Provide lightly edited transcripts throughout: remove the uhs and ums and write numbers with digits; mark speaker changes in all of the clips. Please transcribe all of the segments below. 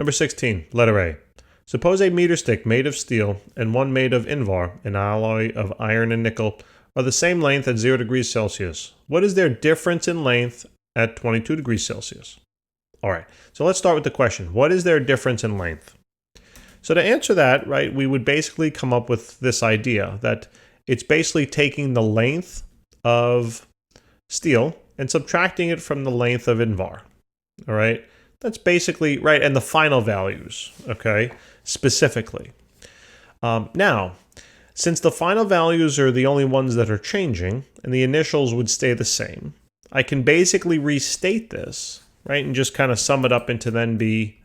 Speaker 1: Number 16, letter A. Suppose a meter stick made of steel and one made of invar, an alloy of iron and nickel, are the same length at 0 degrees Celsius. What is their difference in length at 22 degrees Celsius? All right, so let's start with the question. What is their difference in length? So to answer that, right, we would basically come up with this idea that it's basically taking the length of steel and subtracting it from the length of invar. All right, that's basically right, and the final values, okay, specifically. Now, since the final values are the only ones that are changing and the initials would stay the same, I can basically restate this, right, and just kind of sum it up into then be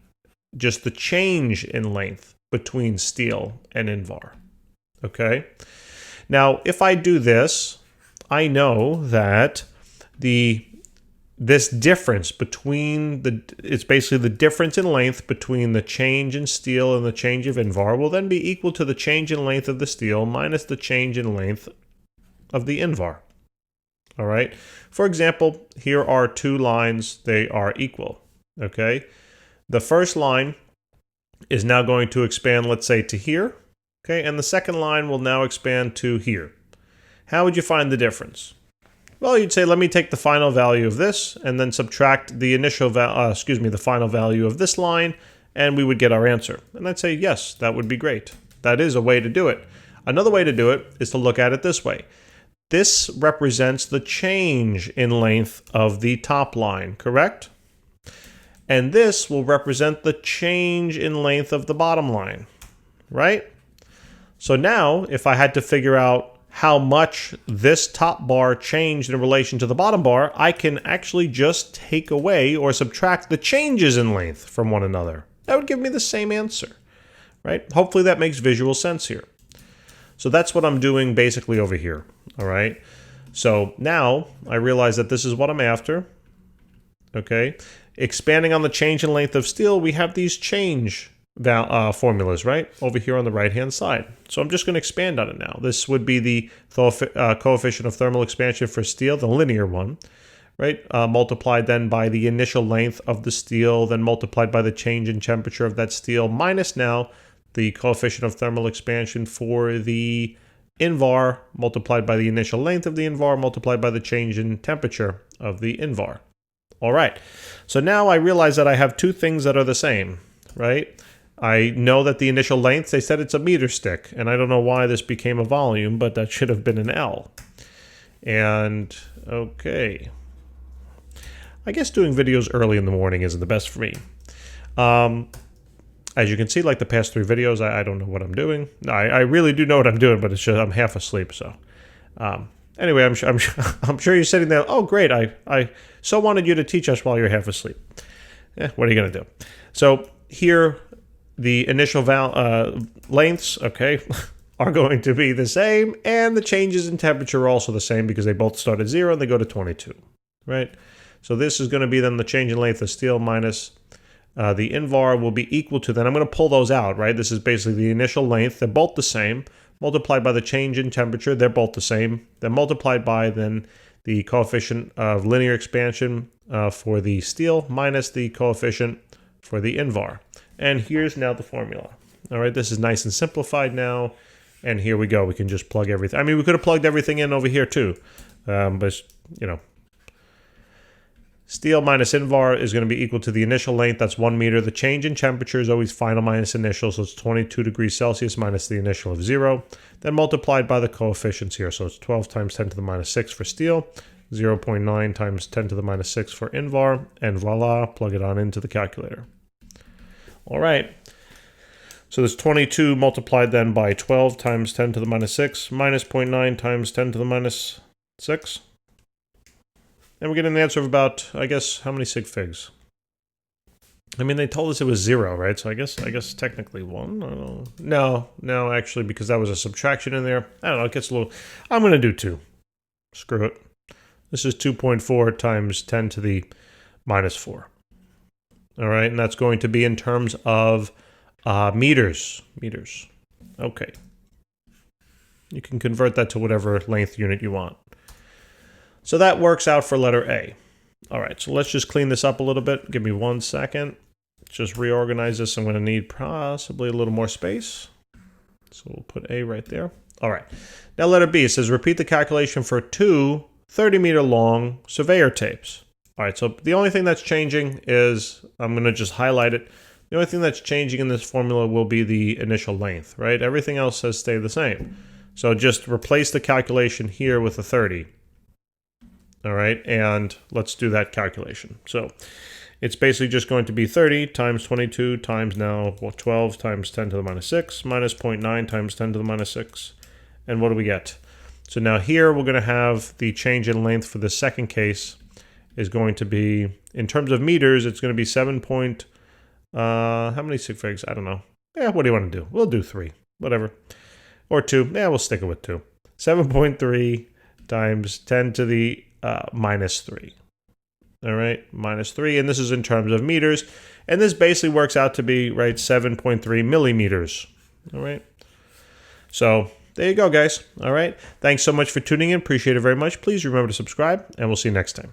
Speaker 1: just the change in length between steel and invar, okay? Now, if I do this, I know that this difference between it's basically the difference in length between the change in steel and the change of invar will then be equal to the change in length of the steel minus the change in length of the invar. All right. For example, here are two lines. They are equal. Okay. The first line is now going to expand, let's say, to here. Okay. And the second line will now expand to here. How would you find the difference? Well, you'd say, let me take the final value of this and then subtract the the final value of this line, and we would get our answer. And I'd say, yes, that would be great. That is a way to do it. Another way to do it is to look at it this way. This represents the change in length of the top line, correct? And this will represent the change in length of the bottom line, right? So now, if I had to figure out how much this top bar changed in relation to the bottom bar, I can actually just take away or subtract the changes in length from one another. That would give me the same answer, right? Hopefully that makes visual sense here. So that's what I'm doing basically over here, all right? So now I realize that this is what I'm after, okay? Expanding on the change in length of steel, we have these change formulas, right, over here on the right-hand side. So I'm just going to expand on it now. This would be the coefficient of thermal expansion for steel, the linear one, right, multiplied then by the initial length of the steel, then multiplied by the change in temperature of that steel, minus now the coefficient of thermal expansion for the invar, multiplied by the initial length of the invar, multiplied by the change in temperature of the invar. All right, so now I realize that I have two things that are the same, right? I know that the initial length, they said it's a meter stick, and I don't know why this became a volume, but that should have been an L. And, okay. I guess doing videos early in the morning isn't the best for me. As you can see, like the past 3 videos, I don't know what I'm doing. I really do know what I'm doing, but it's just I'm half asleep, so. Anyway, I'm sure you're sitting there, oh, great, I so wanted you to teach us while you're half asleep. What are you going to do? So here, the initial lengths, okay, are going to be the same, and the changes in temperature are also the same because they both start at 0 and they go to 22, right? So this is going to be then the change in length of steel minus the invar will be equal to, then I'm going to pull those out, right? This is basically the initial length. They're both the same. Multiplied by the change in temperature, they're both the same. Then multiplied by then the coefficient of linear expansion for the steel minus the coefficient for the invar. And here's now the formula. All right, this is nice and simplified now. And here we go. We can just plug everything. I mean, we could have plugged everything in over here too. But, you know, steel minus invar is going to be equal to the initial length. That's 1 meter. The change in temperature is always final minus initial. So it's 22 degrees Celsius minus the initial of 0. Then multiplied by the coefficients here. So it's 12 times 10 to the minus 6 for steel. 0.9 times 10 to the minus 6 for invar. And voila, plug it on into the calculator. All right, so there's 22 multiplied then by 12 times 10 to the minus 6 minus 0.9 times 10 to the minus 6. And we're getting an answer of about, I guess, how many sig figs? I mean, they told us it was 0, right? So I guess technically 1. I don't know. No, actually, because that was a subtraction in there. I don't know, it gets a little... I'm going to do 2. Screw it. This is 2.4 times 10 to the minus 4. All right, and that's going to be in terms of meters. Okay. You can convert that to whatever length unit you want. So that works out for letter A. All right, so let's just clean this up a little bit. Give me 1 second. just reorganize this. I'm going to need possibly a little more space. So we'll put A right there. All right. Now letter B, it says repeat the calculation for two 30-meter long surveyor tapes. All right, so the only thing that's changing is, I'm going to just highlight it. The only thing that's changing in this formula will be the initial length, right? Everything else has stayed the same. So just replace the calculation here with a 30. All right, and let's do that calculation. So it's basically just going to be 30 times 22 times now 12 times 10 to the minus 6 minus 0.9 times 10 to the minus 6. And what do we get? So now here we're going to have the change in length for the second case is going to be, in terms of meters, it's going to be 7 point, how many sig figs? I don't know. Yeah, what do you want to do? We'll do 3, whatever. Or 2. Yeah, we'll stick it with 2. 7.3 times 10 to the minus 3. All right, minus 3. And this is in terms of meters. And this basically works out to be, right, 7.3 millimeters. All right. So there you go, guys. All right. Thanks so much for tuning in. Appreciate it very much. Please remember to subscribe, and we'll see you next time.